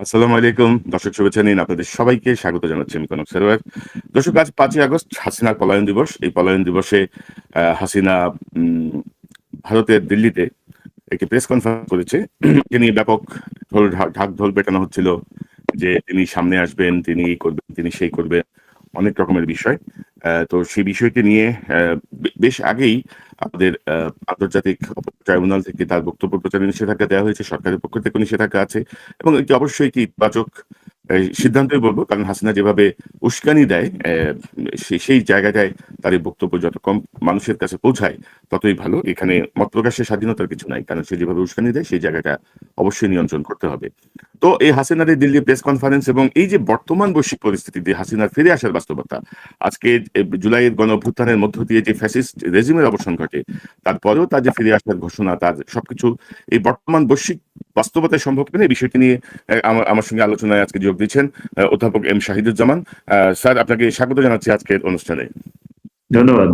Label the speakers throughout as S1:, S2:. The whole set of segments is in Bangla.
S1: আসসালামু আলাইকুম। দর্শক শুভেচ্ছা নিন। আপনাদের সবাইকে স্বাগত জানাচ্ছি আমি কনক সারোয়ার। দর্শক আজ ৫ই আগস্ট হাসিনার পলায়ন দিবস। এই পলায়ন দিবসে হাসিনা উম ভারতের দিল্লিতে একটি প্রেস কনফারেন্স করেছে। এ নিয়ে ব্যাপক ঢাক ঢোল পেটানো হচ্ছিল যে তিনি সামনে আসবেন, তিনি এই করবেন, তিনি সেই করবেন। অনেক রকমের বিষয়। তো সেই বিষয়টি নিয়ে বেশ আগেই আমাদের আন্তর্জাতিক অপরাধ ট্রাইব্যুনাল থেকে তার বক্তব্য প্রচারে নিষেধাজ্ঞা দেওয়া হয়েছে। সরকারের পক্ষ থেকেও নিষেধাজ্ঞা আছে এবং এটি অবশ্যই একটি ইতিবাচক সিদ্ধান্তই বলব। কারণ হাসিনা যেভাবে উস্কানি দেয় সেই জায়গাটায় তার এই বক্তব্য যত কম মানুষের কাছে পৌঁছায় ততই ভালো। এখানে মত প্রকাশের স্বাধীনতার কিছু নাই। কারণ সে যেভাবে উস্কানি দেয় সেই জায়গাটা অবশ্যই নিয়ন্ত্রণ করতে হবে। তো এই হাসিনার এই দিল্লি প্রেস কনফারেন্স এবং এই যে বর্তমান বৈশ্বিক পরিস্থিতিতে হাসিনার ফিরে আসার বাস্তবতা, আজকে জুলাইয়ের গণ অভ্যুত্থানের মধ্য দিয়ে যে ফ্যাসিস্ট রেজিমের অবসান ঘটে, তারপরেও তার যে ফিরে আসার ঘোষণা, তার সবকিছু এই বর্তমান বৈশ্বিক বাস্তবতায় সম্ভব কিনা এই বিষয়টি নিয়ে আমার সঙ্গে আলোচনায় আজকে যোগ দিচ্ছেন অধ্যাপক এম শাহিদুজ্জামান। স্যার, আপনাকে স্বাগত জানাচ্ছি আজকের অনুষ্ঠানে।
S2: ধন্যবাদ।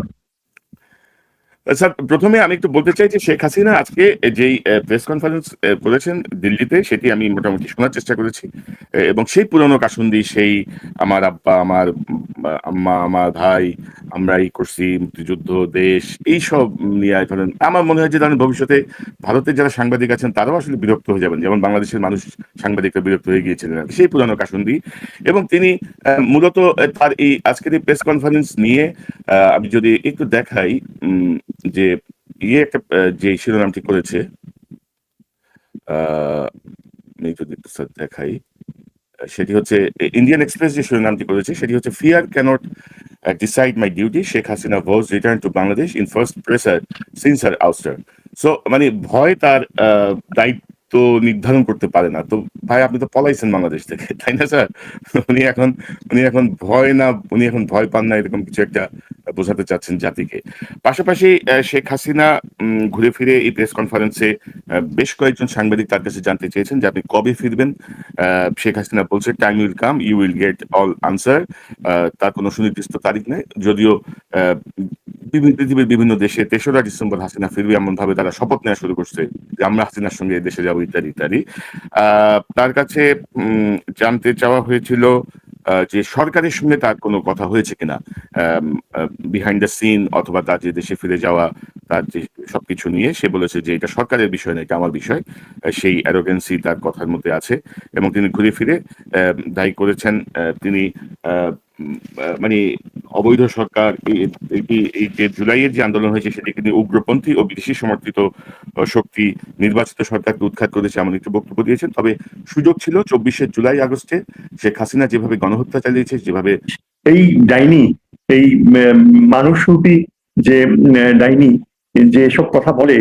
S1: স্যার, প্রথমে আমি একটু বলতে চাই যে শেখ হাসিনা আজকে যেই প্রেস কনফারেন্স করেছেন দিল্লিতে, সেটি আমি মোটামুটি শোনার চেষ্টা করেছি। এবং সেই পুরনো কাসুন্দি, সেই আমার আব্বা, আমার আম্মা, আমার ভাই, আমরা এই করছি, মুক্তিযুদ্ধ, দেশ, এইসব নিয়ে ধরেন আমার মনে হয় যে ধরেন ভবিষ্যতে ভারতের যারা সাংবাদিক আছেন তারাও আসলে বিরক্ত হয়ে যাবেন, যেমন বাংলাদেশের মানুষ সাংবাদিকরা বিরক্ত হয়ে গিয়েছিলেন আর কি, সেই পুরনো কাসুন্দি। এবং তিনি মূলত তার এই আজকের এই প্রেস কনফারেন্স নিয়ে আমি যদি একটু দেখাই যে একটা যে শিরোনামটি করেছে, আমি যদি একটু স্যার দেখাই, সেটি হচ্ছে ইন্ডিয়ান এক্সপ্রেস যে শিরোনামটি করেছে সেটি হচ্ছে fear can't decide my duty, Sheikh Hasina vows return to Bangladesh in first pressure since her ouster. So মানে ভয় তার দায়িত্ব নির্ধারণ করতে পারে না। তো ভাই, আপনি তো পলাইছেন বাংলাদেশ থেকে, তাই না স্যার? উনি এখন উনি এখন ভয় না, উনি এখন ভয় পান না, এরকম কিছু একটা বোঝাতে চাচ্ছেন জাতিকে। পাশাপাশি শেখ হাসিনা ঘুরে ফিরে এই প্রেস কনফারেন্সে বেশ কয়েকজন সাংবাদিক তার কাছে জানতে চেয়েছেন যে আপনি কবে ফিরবেন। শেখ হাসিনা বলছে time will come, you will get all answer. তার কোনো সুনির্দিষ্ট তারিখ নেই, যদিও পৃথিবীর বিভিন্ন দেশে ৩রা ডিসেম্বর হাসিনা ফিরবে এমন ভাবে তারা শপথ নেওয়া শুরু করছে যে আমরা হাসিনার সঙ্গে দেশে যাবো, ইত্যাদি ইত্যাদি। তার কাছে জানতে চাওয়া হয়েছিল যে সরকারের সঙ্গে তার কোনো কথা হয়েছে কিনা বিহাইন্ড দ্য সিন, অথবা তার যে দেশে ফিরে যাওয়া, তার যে সবকিছু নিয়ে। সে বলেছে যে এটা সরকারের বিষয় না, এটা আমার বিষয়। সেই অ্যারোগেন্সি তার কথার মধ্যে আছে এবং তিনি ঘুরে ফিরে দায়ী করেছেন তিনি মানে অবৈধ সরকার, এই যে জুলাইয়ের যে আন্দোলন হয়েছে সেটি কিন্তু উগ্রপন্থী ও বিদেশি সমর্থিত শক্তি নির্বাচিত সরকারকে উৎখাত করেছে এমন একটি বক্তব্য দিয়েছেন। তবে সুযোগ ছিল ২৪শে জুলাই আগস্টে শেখ হাসিনা যেভাবে গণহত্যা চালিয়েছে, যেভাবে
S2: এই ডাইনি, এই মানুষরূপী যে ডাইনি যে সব কথা বলে,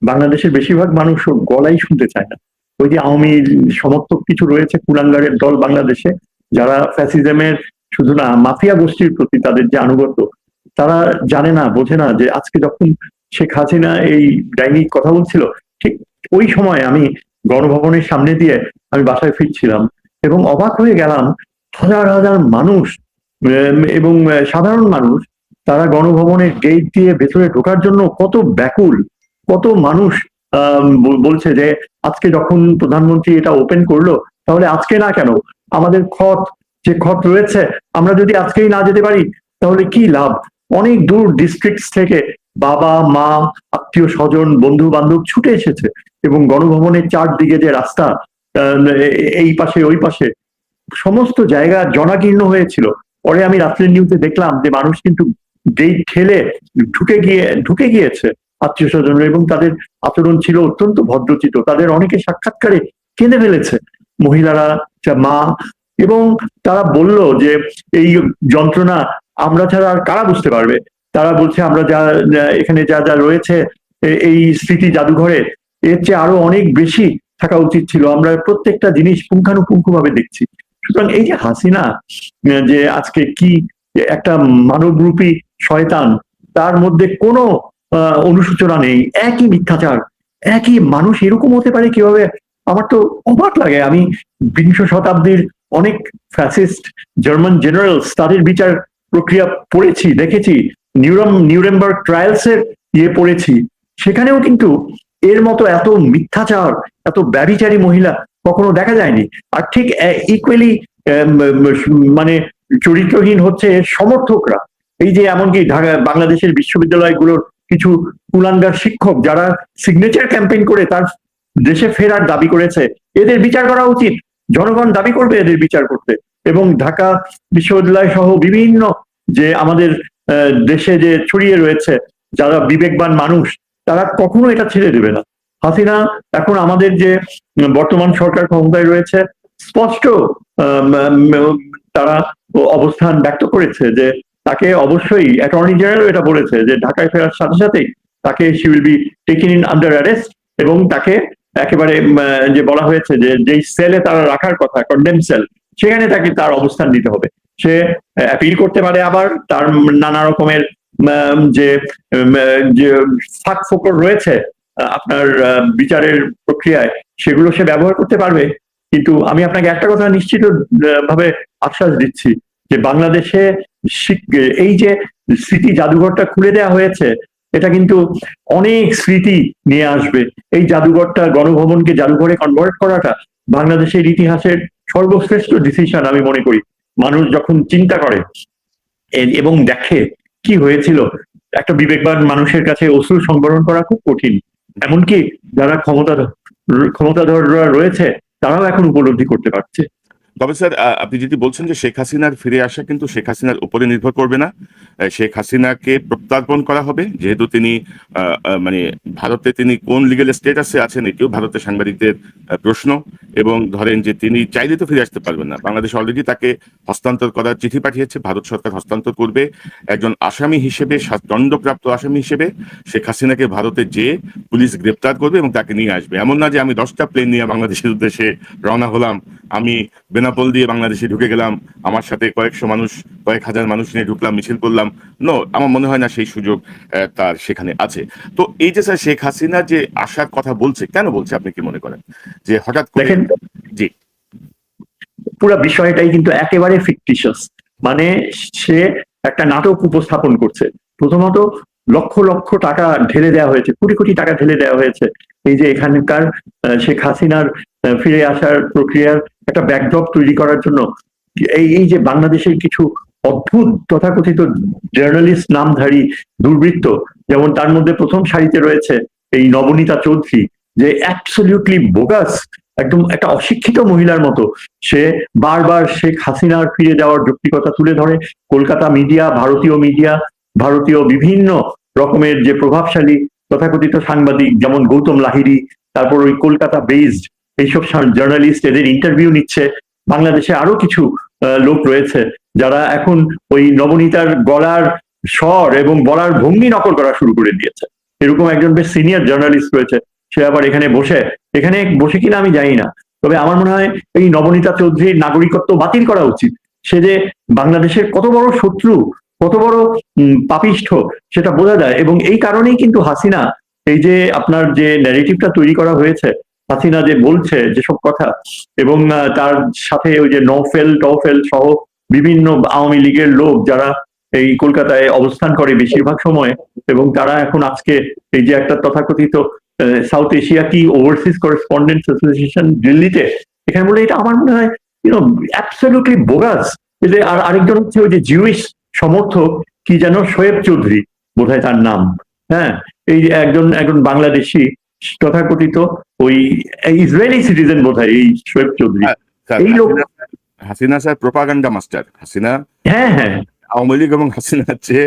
S2: বাংলাদেশের বেশিরভাগ মানুষ ওর গলাই শুনতে চায় না। ওই যে আওয়ামী সমর্থক কিছু রয়েছে, কুলাঙ্গারের দল বাংলাদেশে, যারা ফ্যাসিজমের শুধু না মাফিয়া গোষ্ঠীর প্রতি তাদের যে আনুগত্য, তারা জানে না, বোঝে না যে আজকে যখন শেখ হাসিনা এই ডাইনি কথা বলছিল, ঠিক ওই সময় আমি গণভবনের সামনে দিয়ে আমি বাসায় ফিরছিলাম এবং অবাক হয়ে গেলাম। হাজার হাজার মানুষ এবং সাধারণ মানুষ, তারা গণভবনের গেট দিয়ে ভেতরে ঢোকার জন্য কত ব্যাকুল, কত মানুষ বলছে যে আজকে যখন প্রধানমন্ত্রী এটা ওপেন করলো, তাহলে আজকে না কেন, আমাদের যে খত রয়েছে, আমরা যদি আজকেই না যেতে পারি তাহলে কি লাভ। অনেক দূর ডিস্ট্রিক্ট থেকে বাবা মা, আত্মীয় স্বজন, বন্ধু বান্ধব ছুটে এসেছে এবং গণভবনের চারদিকে যে রাস্তা, এই পাশে ওই পাশে সমস্ত জায়গা জনাকীর্ণ হয়েছিল। পরে আমি রাত্রের নিউজে দেখলাম যে মানুষ কিন্তু গেট ঠেলে ঢুকে গিয়েছে আত্মীয় স্বজন, এবং তাদের আচরণ ছিল অত্যন্ত ভদ্রচিত। তাদের অনেকে সাক্ষাৎকারে কেঁদে ফেলেছে, মহিলারা, মা, এবং তারা বলল যে এই যন্ত্রণা আমরা ছাড়া আর কারা বুঝতে পারবে। তারা বলছে আমরা এখানে যা যা রয়েছে এই স্মৃতি জাদুঘরে, এর চেয়ে আরো অনেক বেশি থাকা উচিত ছিল, আমরা প্রত্যেকটা জিনিস পুঙ্খানুপুঙ্খ ভাবে দেখছি। সুতরাং এই যে হাসিনা যে আজকে কি একটা মানবরূপী শয়তান, তার মধ্যে কোনো অনুশোচনা নেই, একই মিথ্যাচার, একই মানুষ এরকম হতে পারে কিভাবে, আমার তো অবাক লাগে। আমি বিংশ শতাব্দীর অনেক ফ্যাসিস্ট জার্মান জেনারেলস, তাদের বিচার প্রক্রিয়া পড়েছি, দেখেছি, নিউরেমবার্গ ট্রায়ালস এর পড়েছি, সেখানেও কিন্তু এর মতো এত মিথ্যাচার, এত ব্যভিচারী মহিলা কখনো দেখা যায়নি। আর ঠিক ইকুয়ালি মানে চরিত্রহীন হচ্ছে সমর্থকরা। এই যে এমনকি ঢাকা বাংলাদেশের বিশ্ববিদ্যালয়গুলোর কিছু কুলাঙ্গার শিক্ষক যারা সিগনেচার ক্যাম্পেইন করে তার দেশে ফেরার দাবি করেছে, এদের বিচার করা উচিত। জনগণ দাবি করবে এদের বিচার করতে। এবং ঢাকা বিশ্ববিদ্যালয় সহ বিভিন্ন যে আমাদের দেশে যে ছড়িয়ে রয়েছে যারা বিবেকবান মানুষ, তারা কখনো এটা ছেড়ে দেবে না। হাসিনা এখন আমাদের যে বর্তমান সরকার ক্ষমতায় রয়েছে, স্পষ্ট তারা অবস্থান ব্যক্ত করেছে যে তাকে অবশ্যই, অ্যাটর্নি জেনারেল এটা বলেছে যে ঢাকায় ফেরার সাথে সাথেই তাকে she will be taken in under arrest, এবং তাকে একেবারে যে বলা হয়েছে যে যেই সেলে তারা রাখার কথা, কন্ডেম সেল, সেখানে তাকে তার অবস্থান নিতে হবে। সে অ্যাপিল করতে পারে, আবার তার নানা রকমের যে যে ফাঁক ফোকর রয়েছে আপনার বিচারের প্রক্রিয়ায়, সেগুলো সে ব্যবহার করতে পারবে। কিন্তু আমি আপনাকে একটা কথা নিশ্চিত ভাবে আশ্বাস দিচ্ছি যে বাংলাদেশে এই যে স্মৃতি জাদুঘরটা খুলে দেওয়া হয়েছে, এটা কিন্তু অনেক স্মৃতি নিয়ে আসবে। এই জাদুঘরটা, গণভবনকে জাদুঘরে কনভার্ট করাটা বাংলাদেশের ইতিহাসের সর্বশ্রেষ্ঠ ডিসিশন আমি মনে করি। মানুষ যখন চিন্তা করে এবং দেখে কি হয়েছিল, একটা বিবেকবান মানুষের কাছে অশ্রু সংবরণ করা খুব কঠিন। এমনকি যারা ক্ষমতাধররা রয়েছে তারাও এখন উপলব্ধি করতে পারছে।
S1: তবে স্যার, আপনি যদি বলছেন যে শেখ হাসিনার ফিরে আসা কিন্তু শেখ হাসিনার উপরে নির্ভর করবে না, শেখ হাসিনাকে প্রত্যার্পণ করা হবে, যেহেতু তিনি মানে ভারতে তিনি কোন লিগ্যাল স্টেটাসে আছেন এটিও ভারতের সাংবাদিকদের প্রশ্ন। এবং ধরেন যে তিনি চাইলে তো ফিরে আসতে পারবেন না, বাংলাদেশ অলরেডি তাকে হস্তান্তর করার চিঠি পাঠিয়েছে, ভারত সরকার হস্তান্তর করবে। একজন আসামি হিসেবে, দণ্ডপ্রাপ্ত আসামি হিসেবে শেখ হাসিনাকে ভারতে যেয়ে পুলিশ গ্রেপ্তার করবে এবং তাকে নিয়ে আসবে। এমন না যে আমি 10টা প্লেন নিয়ে বাংলাদেশের উদ্দেশ্যে রওনা হলাম, আমি বেনাপোল দিয়ে বাংলাদেশে ঢুকে গেলাম, আমার সাথে কয়েকশো মানুষ, কয়েক হাজার মানুষ নিয়ে ঢুকলাম, মিছিল করলাম। নো, আমার মনে হয় না সেই সুযোগ তার সেখানে আছে। তো এই যে স্যার শেখ হাসিনা যে আসার কথা বলছে, কেন বলছে আপনি কি মনে করেন যে হঠাৎ করে?
S2: দেখেন,
S1: জি,
S2: পুরো বিষয়টাই কিন্তু একেবারে ফিকটিশিয়াস। মানে সে একটা নাটক উপস্থাপন করছে। প্রথমত লক্ষ লক্ষ টাকা ঢেলে দেওয়া হয়েছে, কোটি কোটি টাকা ঢেলে দেওয়া হয়েছে এই যে এখানকার শেখ হাসিনার ফিরে আসার প্রক্রিয়ার একটা ব্যাকড্রপ তৈরি করার জন্য। এই যে বাংলাদেশের কিছু অদ্ভুত তথাকথিত জার্নালিস্ট নামধারী দুর্বৃত্ত, যেমন তার মধ্যে প্রথম সারিতে রয়েছে এই নবনীতা চৌধুরী, যে অ্যাবসলিউটলি বোগাস, একদম একটা অশিক্ষিত মহিলার মতো সে বারবার শেখ হাসিনার ফিরে যাওয়ার যৌক্তিকতা তুলে ধরে। কলকাতা মিডিয়া, ভারতীয় বিভিন্ন রকমের যে প্রভাবশালী তথাকথিত সাংবাদিক, যেমন গৌতম লাহিড়ী, তারপর ওই কলকাতা বেসড এইসব জার্নালিস্ট, এদের ইন্টারভিউ নিচ্ছে। বাংলাদেশে আরো কিছু লোক রয়েছে যারা এখন ওই নবনীতার গলার স্বর এবং বলার ভঙ্গি নকল করা শুরু করে দিয়েছে। এরকম একজন বেশ সিনিয়র জার্নালিস্ট রয়েছে, সে আবার এখানে বসে কিনা আমি জানি না, তবে আমার মনে হয় এই নবনীতা চৌধুরীর নাগরিকত্ব বাতিল করা উচিত। সে যে বাংলাদেশের কত বড় শত্রু, কত বড় পাপিষ্ঠ, সেটা বোঝা যায়। এবং এই কারণেই কিন্তু হাসিনা, এই যে আপনার যে ন্যারেটিভটা তৈরি করা হয়েছে, হাসিনা যে বলছে যেসব কথা, এবং তার সাথে ওই যে টফেল সহ বিভিন্ন আওয়ামী লীগের লোক যারা এই কলকাতায় অবস্থান করে বেশিরভাগ সময়, এবং তারা এখন আজকে এই যে একটা তথাকথিত সাউথ এশিয়া কি ওভারসিজ করেসপন্ডেন্টস অ্যাসোসিয়েশন দিল্লিতে, এখানে বলে, এটা আমার মনে হয় অ্যাবসলিউটলি বোগাস। আর আরেকজন হচ্ছে ওই যে জিউইশ সমর্থক, কি যেন শোয়েব চৌধুরী বোধহয় তার নাম, হ্যাঁ, এই যে একজন বাংলাদেশি তথাকথিত ওই ইসরায়েলি সিটিজেন বোধহয় এই শোয়েব চৌধুরী, এই লোক।
S1: Hasina sir propaganda master. Hasina,
S2: হ্যাঁ,
S1: আওয়ামী লীগ এবং হাসিনার চেয়ে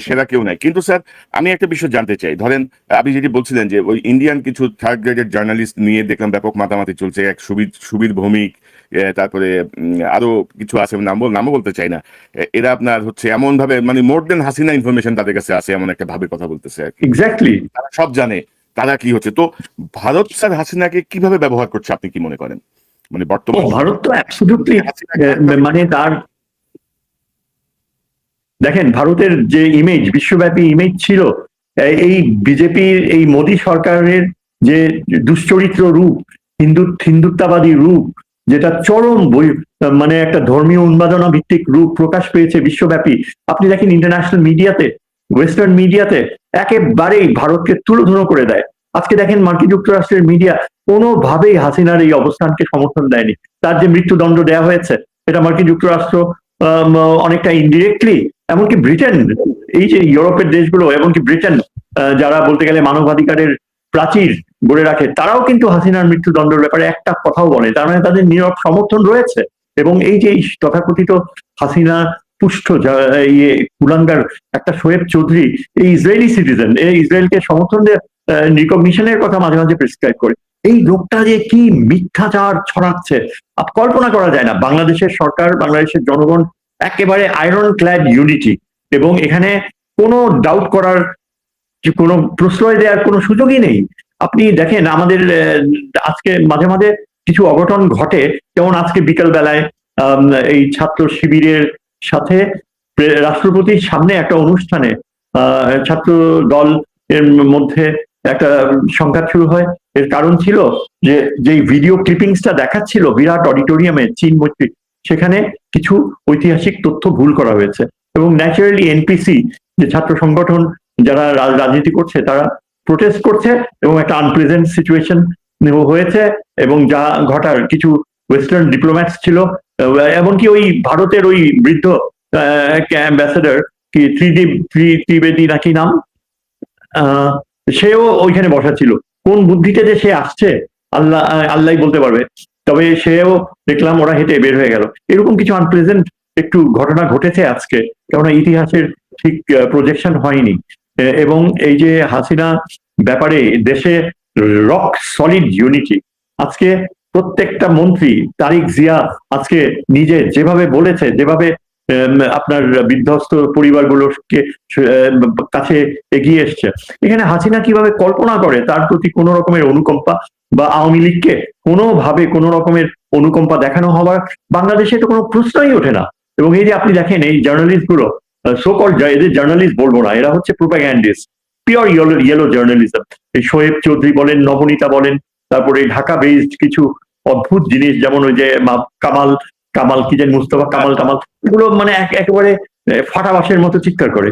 S1: সেরা কেউ নাই। কিন্তু স্যার, আমি একটা বিষয় জানতে চাই। ধরেন আপনি যেটি বলছিলেন যে ওই ইন্ডিয়ান কিছু থার্ড গ্রেডের জার্নালিস্ট নিয়ে দেখলাম ব্যাপক মাতামাতি চলছে, এক সুবীর ভৌমিক, তারপরে আরো কিছু আছে, নামও বলতে চাই না। এরা আপনার হচ্ছে এমন ভাবে, মানে মোর দেন হাসিনা ইনফরমেশন তাদের কাছে আছে, এমন একটা ভাবে কথা বলতেছে আর কি।
S2: এক্স্যাক্টলি,
S1: তারা সব জানে তারা কি হচ্ছে। তো ভারত স্যার হাসিনাকে কিভাবে ব্যবহার করছে আপনি কি মনে করেন? মানে বর্তমান
S2: ভারত তো অ্যাবসলিউটলি, মানে তার, দেখেন ভারতের যে ইমেজ, বিশ্বব্যাপী ইমেজ ছিল, এই বিজেপির এই মোদী সরকারের যে দুশ্চরিত্র রূপ, হিন্দুত্ববাদী রূপ, যেটা চরম মানে একটা ধর্মীয় উন্মাদনা ভিত্তিক রূপ প্রকাশ পেয়েছে বিশ্বব্যাপী। আপনি দেখেন ইন্টারন্যাশনাল মিডিয়াতে, ওয়েস্টার্ন মিডিয়াতে একেবারেই ভারতকে তুলোধুনো করে দেয়। আজকে দেখেন মার্কিন যুক্তরাষ্ট্রের মিডিয়া কোনোভাবেই হাসিনার এই অবস্থানকে সমর্থন দেয়নি। তার যে মৃত্যুদণ্ড দেওয়া হয়েছে এটা মার্কিন যুক্তরাষ্ট্র আম, অনেকটা ইনডিরেক্টলি, এমনকি ব্রিটেন, এই যে ইউরোপের দেশগুলো এমনকি ব্রিটেন, যারা বলতে গেলে মানবাধিকারের প্রাচীর গড়ে রাখে, তারাও কিন্তু হাসিনার মৃত্যুদণ্ডের ব্যাপারে একটা কথাও বলে। তার মানে তাদের নীরব সমর্থন রয়েছে। এবং এই যে এই তথাকথিত হাসিনা পুষ্ট ইয়ে কুলাঙ্গার একটা শোয়েব চৌধুরী, এই ইসরায়েলি সিটিজেন, এই ইসরায়েলকে সমর্থন দিয়ে রিকগনিশনের কথা মাঝে মাঝে প্রেসক্রাইব করে, এই লোকটা যে কি মিথ্যাচার ছড়াচ্ছে কল্পনা করা যায় না। বাংলাদেশের সরকার, বাংলাদেশের জনগণ একেবারে আয়রন ক্ল্যাড ইউনিটি, এবং এখানে কোনো ডাউট করার, কোনো প্রশ্রয় দেওয়ার কোনো সুযোগই নেই। আপনি দেখেন আমাদের আজকে মাঝে মাঝে কিছু অঘটন ঘটে, যেমন আজকে বিকেল বেলায় এই ছাত্র শিবিরের সাথে রাষ্ট্রপতির সামনে একটা অনুষ্ঠানে ছাত্র দল এর মধ্যে একটা সংঘাত শুরু হয়। এর কারণ ছিল যে যেই ভিডিও ক্লিপিংসটা দেখাচ্ছিল বিরাট অডিটোরিয়ামে চীন মৈত্রী, সেখানে কিছু ঐতিহাসিক তথ্য ভুল করা হয়েছে, এবং ন্যাচারালি এনপিসি যে ছাত্র সংগঠন যারা রাজনীতি করছে তারা প্রোটেস্ট করছে, এবং একটা আনপ্লেজেন্ট সিচুয়েশন হয়েছে। এবং যা ঘটার কিছু ওয়েস্টার্ন ডিপ্লোম্যাটস ছিল, এমনকি ওই ভারতের ওই বৃদ্ধ অ্যাম্বাসেডর কি ত্রিবেদী নাকি নাম, সেও ওইখানে বসা ছিল। কোন বুদ্ধিতে যে সে আসছে আল্লাহ বলতে পারবে। তবে সেও দেখলাম ওরা হেঁটে বের হয়ে গেল। এরকম কিছু আনপ্লেজেন্ট একটু ঘটনা ঘটেছে আজকে, কেননা ইতিহাসের ঠিক প্রজেকশন হয়নি। এবং এই যে হাসিনা ব্যাপারে দেশে রক সলিড ইউনিটি, আজকে প্রত্যেকটা মন্ত্রী, তারিক জিয়া আজকে নিজে যেভাবে বলেছে, যেভাবে আপনার বিধ্বস্ত পরিবারগুলোকে কাছে এগিয়ে এসছে, এখানে হাসিনা কিভাবে কল্পনা করে তার প্রতি কোন রকমের অনুকম্পা, বা আওয়ামী লীগকে কোনোভাবে কোন রকমের অনুকম্পা দেখানো হওয়ার বাংলাদেশে তো কোনো প্রশ্নই ওঠে না। এবং এই যে আপনি দেখেন এই জার্নালিস্ট গুলো, সোকল এদের জার্নালিস্ট বলবো না, এরা হচ্ছে প্রোপাগ্যান্ডিস্ট, পিওর ইয়েলো জার্নালিজম। এই শোয়েব চৌধুরী বলেন, নবনীতা বলেন, তারপরে ঢাকা বেসড কিছু অদ্ভুত জিনিস, যেমন ওই যে কামাল কামাল কি যেন মুস্তফা কামাল টামাল, এগুলো মানে একেবারে ফাটাবাসের মতো চিৎকার করে।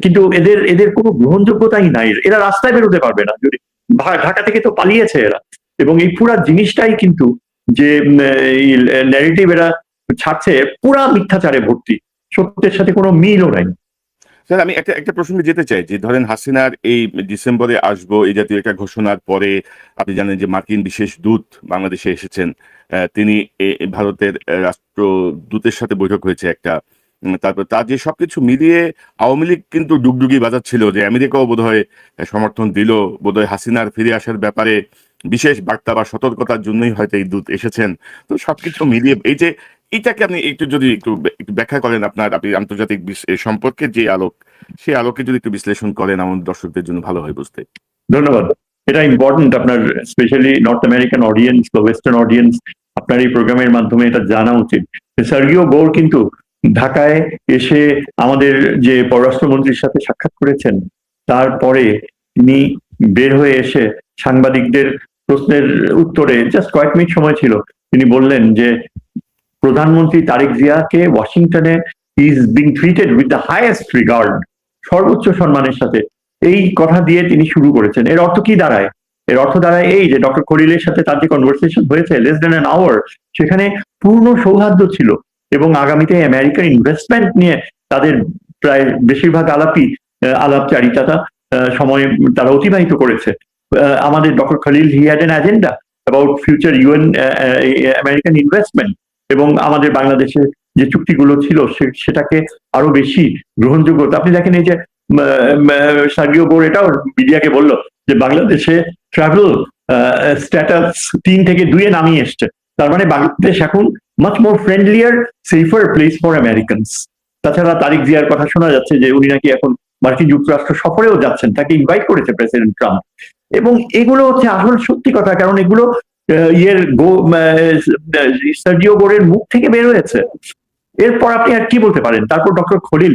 S2: কিন্তু এদের এদের কোনো গ্রহণযোগ্যতাই নাই, এরা রাস্তায় বেরোতে পারবে না। যদি ঢাকা থেকে তো পালিয়েছে এরা, এবং এই পুরা জিনিসটাই কিন্তু যে ন্যারেটিভ এরা ছাড়ছে পুরা মিথ্যাচারে ভর্তি, সত্যের সাথে কোনো মিলও নাই।
S1: স্যার, আমি একটা একটা প্রসঙ্গে যেতে চাই যে ধরেন হাসিনার এই ডিসেম্বরে আসবো এই জাতীয় একটা ঘোষণার পরে আপনি জানেন যে মার্কিন বিশেষ দূত বাংলাদেশে এসেছেন। তিনি ভারতের রাষ্ট্রদূতের সাথে বৈঠক হয়েছে একটা। তারপর তার যে সবকিছু মিলিয়ে আওয়ামী লীগ কিন্তু ডুগডুগি বাজাচ্ছিল যে আমেরিকাও বোধহয় সমর্থন দিল, বোধহয় হাসিনার ফিরে আসার ব্যাপারে বিশেষ বার্তা বা সতর্কতার জন্যই হয়তো এই দূত এসেছেন। তো সবকিছু মিলিয়ে এই যে এইটাকে আপনি একটু যদি একটু ব্যাখ্যা করেন, আপনি আন্তর্জাতিক সম্পর্কের যে আলোক, সেই আলোকে যদি একটু বিশ্লেষণ করেন আমাদের দর্শকদের জন্য ভালো হয় বুঝতে।
S2: ধন্যবাদ। এটা ইম্পর্টেন্ট আপনার স্পেশালি নর্থ আমেরিকান অডিয়েন্স বা ওয়েস্টার্ন অডিয়েন্স, আপনার এই প্রোগ্রামের মাধ্যমে এটা জানা উচিত। সার্গিও গৌর কিন্তু ঢাকায় এসে আমাদের যে পররাষ্ট্রমন্ত্রীর সাথে সাক্ষাৎ করেছেন, তারপরে তিনি বের হয়ে এসে সাংবাদিকদের প্রশ্নের উত্তরে জাস্ট কয়েক মিনিট সময় ছিল, তিনি বললেন যে প্রধানমন্ত্রী তারেক জিয়াকে ওয়াশিংটনে is being treated with the highest regard, সর্বোচ্চ সম্মানের সাথে। এই কথা দিয়ে তিনি শুরু করেছেন। এর অর্থ কি দাঁড়ায়? এর অর্থ দাঁড়ায় এই যে ডক্টর খলিলের সাথে তার যে কনভারসেশন হয়েছে লেস দেন অ্যান আওয়ার, সেখানে পূর্ণ সৌহার্দ্য ছিল, এবং আগামীতে আমেরিকান ইনভেস্টমেন্ট নিয়ে তাদের প্রায় বেশিরভাগ আলাপচারিতা সময় তারা অতিবাহিত করেছে। আমাদের doctor Khalil he had N agenda about future UN American investment, এবং আমাদের বাংলাদেশের যে চুক্তিগুলো ছিল সেটাকে আরো বেশি গ্রহণযোগ্যতা। আপনি দেখেন এই যে সার্গিও গৌর এটাও মিডিয়াকে বললো যে বাংলাদেশে ট্রাভেল স্ট্যাটাস 3 থেকে 2 নামিয়ে এসছে। তার মানে বাংলাদেশ এখন much more friendlier, safer place for Americans. তাছাড়া তারিক জিয়ার কথা শোনা যাচ্ছে যে উনি নাকি এখন মার্কিন যুক্তরাষ্ট্র সফরেও যাচ্ছেন, তাকে ইনভাইট করেছে প্রেসিডেন্ট ট্রাম্প। এবং এগুলো হচ্ছে আসল সত্যি কথা, কারণ এগুলো সার্জিও গোরের মুখ থেকে বের হয়েছে। এরপর আপনি আর কি বলতে পারেন? তারপর ডক্টর খলিল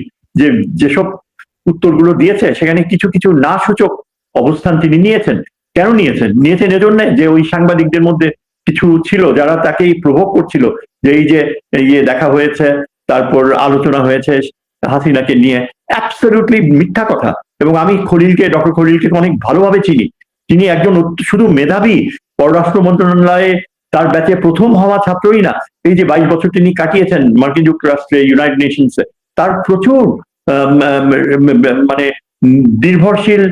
S2: যেসব উত্তরগুলো দিয়েছে সেখানে কিছু কিছু না সূচক অবস্থান তিনি নিয়েছেন। কেন নিয়েছেন এজন্য যে ওই সাংবাদিকদের মধ্যে কিছু ছিল যারা তাকে প্রভোগ করছিল, যে এই যে দেখা হয়েছে, তারপর আলোচনা হয়েছে হাসিনাকে নিয়ে, অ্যাবসলিউটলি মিথ্যা কথা। এবং আমি ডক্টর খলিলকে অনেক ভালোভাবে চিনি, তিনি একজন শুধু মেধাবী পররাষ্ট্র মন্ত্রণালয়ে তার ব্যাচে প্রথম হওয়া ছাত্রই না, এই যে 22 বছর তিনি কাটিয়েছেন মার্কিন যুক্তরাষ্ট্রে, ইউনাইটেড নেশনসে, তার প্রচুর মানে নির্ভরশীল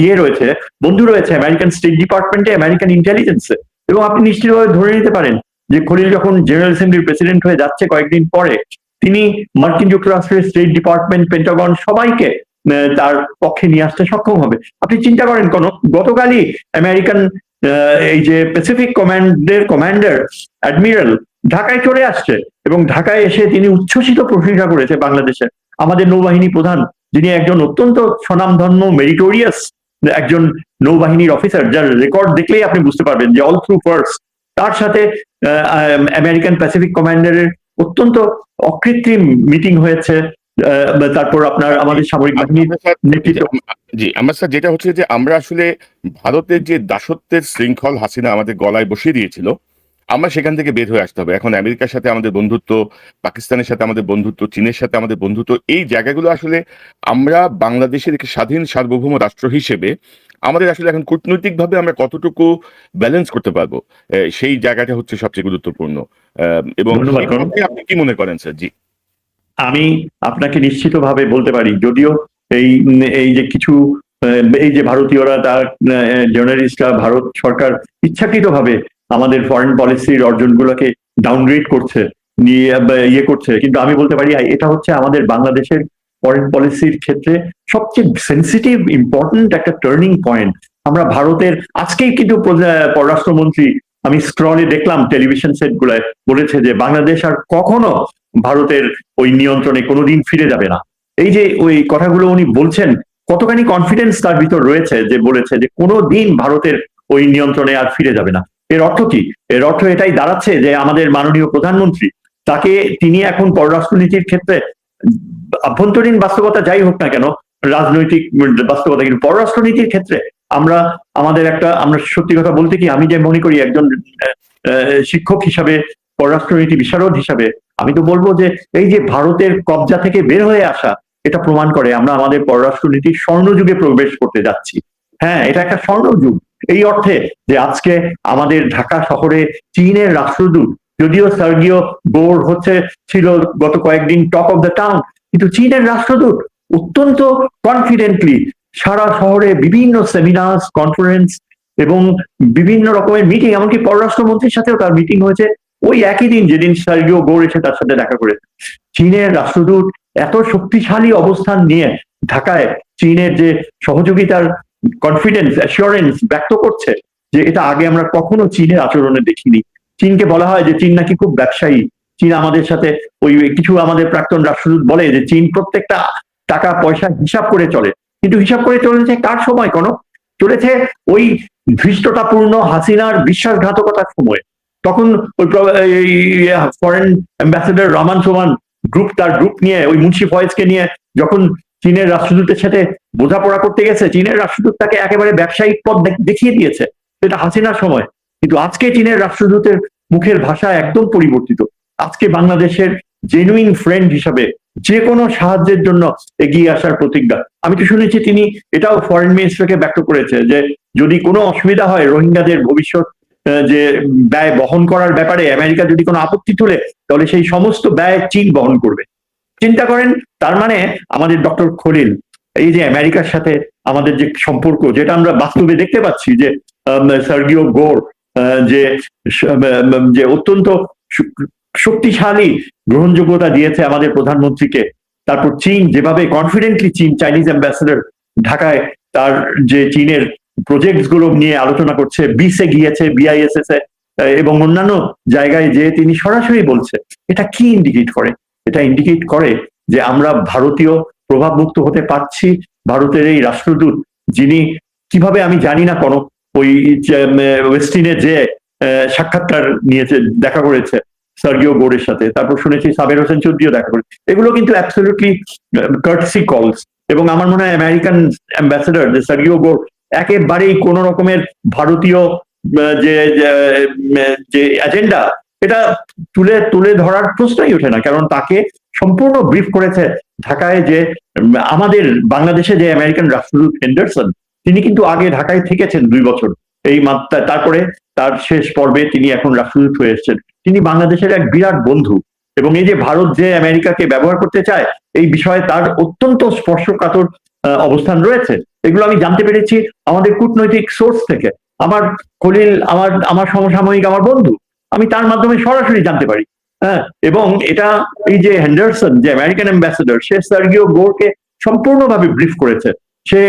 S2: ইয়ে রয়েছে, বন্ধু রয়েছে আমেরিকান স্টেট ডিপার্টমেন্টে, আমেরিকান ইন্টেলিজেন্সে। এবং আপনি নিশ্চিতভাবে ধরে নিতে পারেন যে খলিল যখন জেনারেল অ্যাসেম্বলির প্রেসিডেন্ট হয়ে যাচ্ছে কয়েকদিন পরে, তিনি মার্কিন যুক্তরাষ্ট্রের স্টেট ডিপার্টমেন্ট, পেন্টাগন সবাইকে তার পক্ষে নিয়ে আসতে সক্ষম হবে। আপনি চিন্তা করেন, গতকালই আমেরিকান এই যে প্যাসিফিক কমান্ডের কমান্ডার অ্যাডমিরাল ঢাকায় চলে আসছে, এবং ঢাকায় এসে তিনি উচ্ছ্বসিত প্রশংসা করেছে বাংলাদেশের আমাদের নৌবাহিনী প্রধান, যিনি একজন অত্যন্ত স্বনামধন্য মেরিটোরিয়াস একজন নৌবাহিনীর অফিসার, যার রেকর্ড দেখলেই আপনি বুঝতে পারবেন যে অল থ্রু ফার্স্ট। তার সাথে আমেরিকান প্যাসিফিক কমান্ডারের অত্যন্ত অকৃত্রিম মিটিং হয়েছে। তারপর আপনার আমাদের সামরিক বাহিনীর নেতৃত্ব।
S1: জি, আমার স্যার যেটা হচ্ছে যে আমরা আসলে ভারতের যে দাসত্বের শৃঙ্খল হাসিনা আমাদের গলায় বসিয়ে দিয়েছিল, আমরা সেখান থেকে বের হয়ে আসতে হবে। এখন আমেরিকার সাথে আমাদের বন্ধুত্ব, পাকিস্তানের সাথে আমাদের বন্ধুত্ব, চীনের সাথে আমাদের বন্ধুত্ব, এই জায়গাগুলো আসলে আমরা বাংলাদেশের একটি স্বাধীন সার্বভৌম রাষ্ট্র হিসেবে আমাদের আসলে এখন কূটনৈতিকভাবে আমরা কতটুকু ব্যালেন্স করতে পারবো, সেই জায়গাটা হচ্ছে সবচেয়ে গুরুত্বপূর্ণ। এবং আপনি কি মনে করেন স্যার? জি,
S2: আমি আপনাকে নিশ্চিতভাবে বলতে পারি, যদিও এই এই যে কিছু এই যে ভারতীয়রা, তার জার্নালিস্টরা, ভারত সরকার ইচ্ছাকৃতভাবে আমাদের ফরেন পলিসির অর্জনগুলোকে ডাউনগ্রেড করছে, ইয়ে করছে, কিন্তু আমি বলতে পারি এটা হচ্ছে আমাদের বাংলাদেশের ফরেন পলিসির ক্ষেত্রে সবচেয়ে সেন্সিটিভ ইম্পর্টেন্ট একটা টার্নিং পয়েন্ট। আমরা ভারতের আজকেই কিন্তু পররাষ্ট্রমন্ত্রী, আমি স্ক্রলে দেখলাম টেলিভিশন সেট গুলায়, বলেছে যে বাংলাদেশ আর কখনো ভারতের ওই নিয়ন্ত্রণে কোনোদিন ফিরে যাবে না। এই যে ওই কথাগুলো উনি বলছেন, কতখানি কনফিডেন্স তার ভিতর রয়েছে যে বলেছে যে কোনোদিন ভারতের ওই নিয়ন্ত্রণে আর ফিরে যাবে না। এর অর্থ কি? এর অর্থ এটাই দাঁড়াচ্ছে যে আমাদের মাননীয় প্রধানমন্ত্রী, তিনি এখন পররাষ্ট্রনীতির ক্ষেত্রে, আভ্যন্তরীণ বাস্তবতা যাই হোক না কেন, রাজনৈতিক বাস্তবতা, কিন্তু পররাষ্ট্রনীতির ক্ষেত্রে আমরা আমরা সত্যি কথা বলতে কি, আমি যে মনে করি একজন শিক্ষক হিসাবে, পররাষ্ট্রনীতি বিশারদ হিসাবে, আমি তো বলবো যে এই যে ভারতের কবজা থেকে বের হয়ে আসা, এটা প্রমাণ করে আমরা আমাদের পররাষ্ট্রনীতির স্বর্ণযুগে প্রবেশ করতে যাচ্ছি। হ্যাঁ, এটা একটা স্বর্ণযুগ এই অর্থে যে আজকে আমাদের ঢাকা শহরে চীনের রাষ্ট্রদূত, যদিও সার্গিও বোর ছিল গত কয়েকদিন টক অফ দ্য টাউন, কিন্তু চীনের রাষ্ট্রদূত অত্যন্ত কনফিডেন্টলি সারা শহরে বিভিন্ন সেমিনার, কনফারেন্স এবং বিভিন্ন রকমের মিটিং, এমনকি পররাষ্ট্রমন্ত্রীর সাথেও তার মিটিং হয়েছে ওই একই দিন যেদিন সার্গিও বোর এসে তার সাথে দেখা করে। চীনের রাষ্ট্রদূত এত শক্তিশালী অবস্থান নিয়ে ঢাকায় চীনের যে সহযোগিতার কনফিডেন্স, অ্যাসিওরেন্স ব্যক্ত করছে, যে এটা আগে আমরা কখনো চীনের আচরণে দেখিনি। চীনকে বলা হয় যে চীন নাকি খুব ব্যবসায়ী, চীন আমাদের সাথে ওই কিছু আমাদের প্রাক্তন রাষ্ট্রদূত বলে যে চীন প্রত্যেকটা টাকা পয়সা হিসাব করে চলে, কিন্তু হিসাব করে চলেছে কার সময়? চলেছে ওই ধৃষ্টতাপূর্ণ হাসিনার বিশ্বাসঘাতকতার সময়। তখন ওই ফরেন অ্যাম্বাসেডর রহমান সোমান তার গ্রুপ নিয়ে, ওই মুন্সি ফয়েজকে নিয়ে যখন চীনের রাষ্ট্রদূতের সাথে বোঝাপড়া করতে গেছে, চীনের রাষ্ট্রদূত তাকে একেবারে ব্যবসায়িক পথ দেখিয়ে দিয়েছে, সেটা হাসিনার সময়। কিন্তু আজকে চীনের রাষ্ট্রদূতের মুখের ভাষা একদম পরিবর্তিত। আজকে বাংলাদেশের জেনুইন ফ্রেন্ড হিসাবে যে কোনো সাহায্যের জন্য এগিয়ে আসার প্রতিজ্ঞা। আমি তো শুনেছি তিনি এটাও ফরেন মিনিস্টারকে ব্যক্ত করেছে যে যদি কোনো অসুবিধা হয় রোহিঙ্গাদের ভবিষ্যৎ যে ব্যয় বহন করার ব্যাপারে আমেরিকা যদি কোনো আপত্তি তোলে, তাহলে সেই সমস্ত ব্যয় চীন বহন করবে। চিন্তা করেন, তার মানে আমাদের ডক্টর খলিল, এই যে আমেরিকার সাথে আমাদের যে সম্পর্ক, যেটা আমরা বাস্তবে দেখতে পাচ্ছি যে সার্গিও গোর যে অত্যন্ত শক্তিশালী গ্রহণযোগ্যতা দিয়েছে আমাদের প্রধানমন্ত্রীকে। তারপর চীন যেভাবে কনফিডেন্টলি, চাইনিজ অ্যাম্বাসেডর ঢাকায় তার যে চীনের প্রজেক্ট গুলো নিয়ে আলোচনা করছে, বিসে গিয়েছে, BISS এবং অন্যান্য জায়গায় যে তিনি সরাসরি বলছে, এটা কি ইন্ডিকেট করে? এটা ইন্ডিকেট করে যে আমরা ভারতীয় প্রভাবমুক্ত হতে পারছি। ভারতের এই রাষ্ট্রদূত, যিনি কিভাবে আমি জানি না, কোনো ওই ওয়েস্টিনে যে সাক্ষাৎকার নিয়েছে, দেখা করেছে সার্গিও বোরের সাথে, তারপর শুনেছি সাবের হোসেন চৌধুরীও দেখা করেছে, এগুলো কিন্তু অ্যাবসলিউটলি কার্টসি কলস। এবং আমার মনে হয় আমেরিকান অ্যাম্বাসেডর সার্গিও বোর একেবারেই কোন রকমের ভারতীয় যে এজেন্ডা, এটা তুলে ধরার প্রশ্নই ওঠে না, কারণ তাকে সম্পূর্ণ ব্রিফ করেছে ঢাকায় যে আমাদের বাংলাদেশে যে আমেরিকান রাষ্ট্রদূত হেন্ডারসন, তিনি কিন্তু আগে ঢাকায় থেকেছেন 2 বছর। তারপরে তার শেষ পর্বে তিনি এখন রাষ্ট্রদূত হয়ে এসেছেন। তিনি বাংলাদেশের এক বিরাট বন্ধু, এবং এই যে ভারত যে আমেরিকাকে ব্যবহার করতে চায়, এই বিষয়ে তার অত্যন্ত স্পর্শকাতর অবস্থান রয়েছে। এগুলো আমি জানতে পেরেছি আমাদের কূটনৈতিক সোর্স থেকে। আমার খলিল আমার সমসাময়িক আমার বন্ধু, আমি তার মাধ্যমে সরাসরি জানতে পারি। হ্যাঁ, এবং এটা এই যে হেন্ডারসন যে আমেরিকান অ্যাম্বাসেডর, সে সার্গিও গোরকে সম্পূর্ণভাবে ব্রিফ করেছে। সে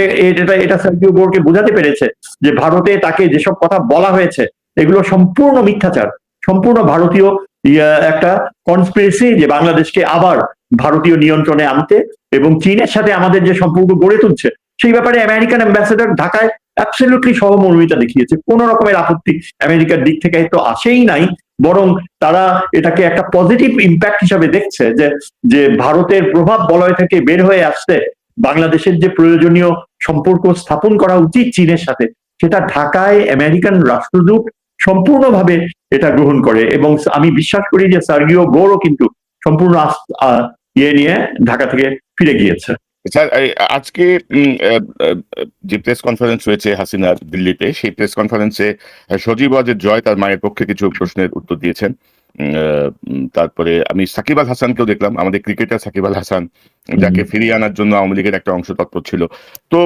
S2: এটা সার্গিও গোরকে বোঝাতে পেরেছে যে ভারতে তাকে যেসব কথা বলা হয়েছে এগুলো সম্পূর্ণ মিথ্যাচার, সম্পূর্ণ ভারতীয় একটা কনস্পিরেসি, যে বাংলাদেশকে আবার ভারতীয় নিয়ন্ত্রণে আনতে এবং চীনের সাথে আমাদের যে সম্পর্ক গড়ে তুলছে সেই ব্যাপারে আমেরিকান অ্যাম্বাসেডর ঢাকায় অ্যাবসলিউটলি সহমর্মিতা দেখিয়েছে। কোন রকমের আপত্তি আমেরিকার দিক থেকে তো আসেই নাই, বরং তারা এটাকে একটা পজিটিভ ইম্প্যাক্ট হিসাবে দেখছে যে ভারতের প্রভাব বলয় থেকে বের হয়ে আসতে বাংলাদেশের যে প্রয়োজনীয় সম্পর্ক স্থাপন করা উচিত চীনের সাথে, সেটা ঢাকায় আমেরিকান রাষ্ট্রদূত সম্পূর্ণভাবে এটা গ্রহণ করে। এবং আমি বিশ্বাস করি যে সার্গিও গোরও কিন্তু সম্পূর্ণ নিয়ে ঢাকা থেকে ফিরে গিয়েছে।
S1: স্যার, আজকে যে প্রেস কনফারেন্স হয়েছে হাসিনার দিল্লিতে, সেই প্রেস কনফারেন্সে সজীব ওয়াজেদ জয় তার মায়ের পক্ষে কিছু প্রশ্নের উত্তর দিয়েছেন। তারপরে আমি সাকিব আল হাসানকেও দেখলাম, আমাদের ক্রিকেটার সাকিব আল হাসান, যাকে ফিরিয়ে আনার জন্য আওয়ামী লীগের একটা অংশ তৎপর ছিল। তো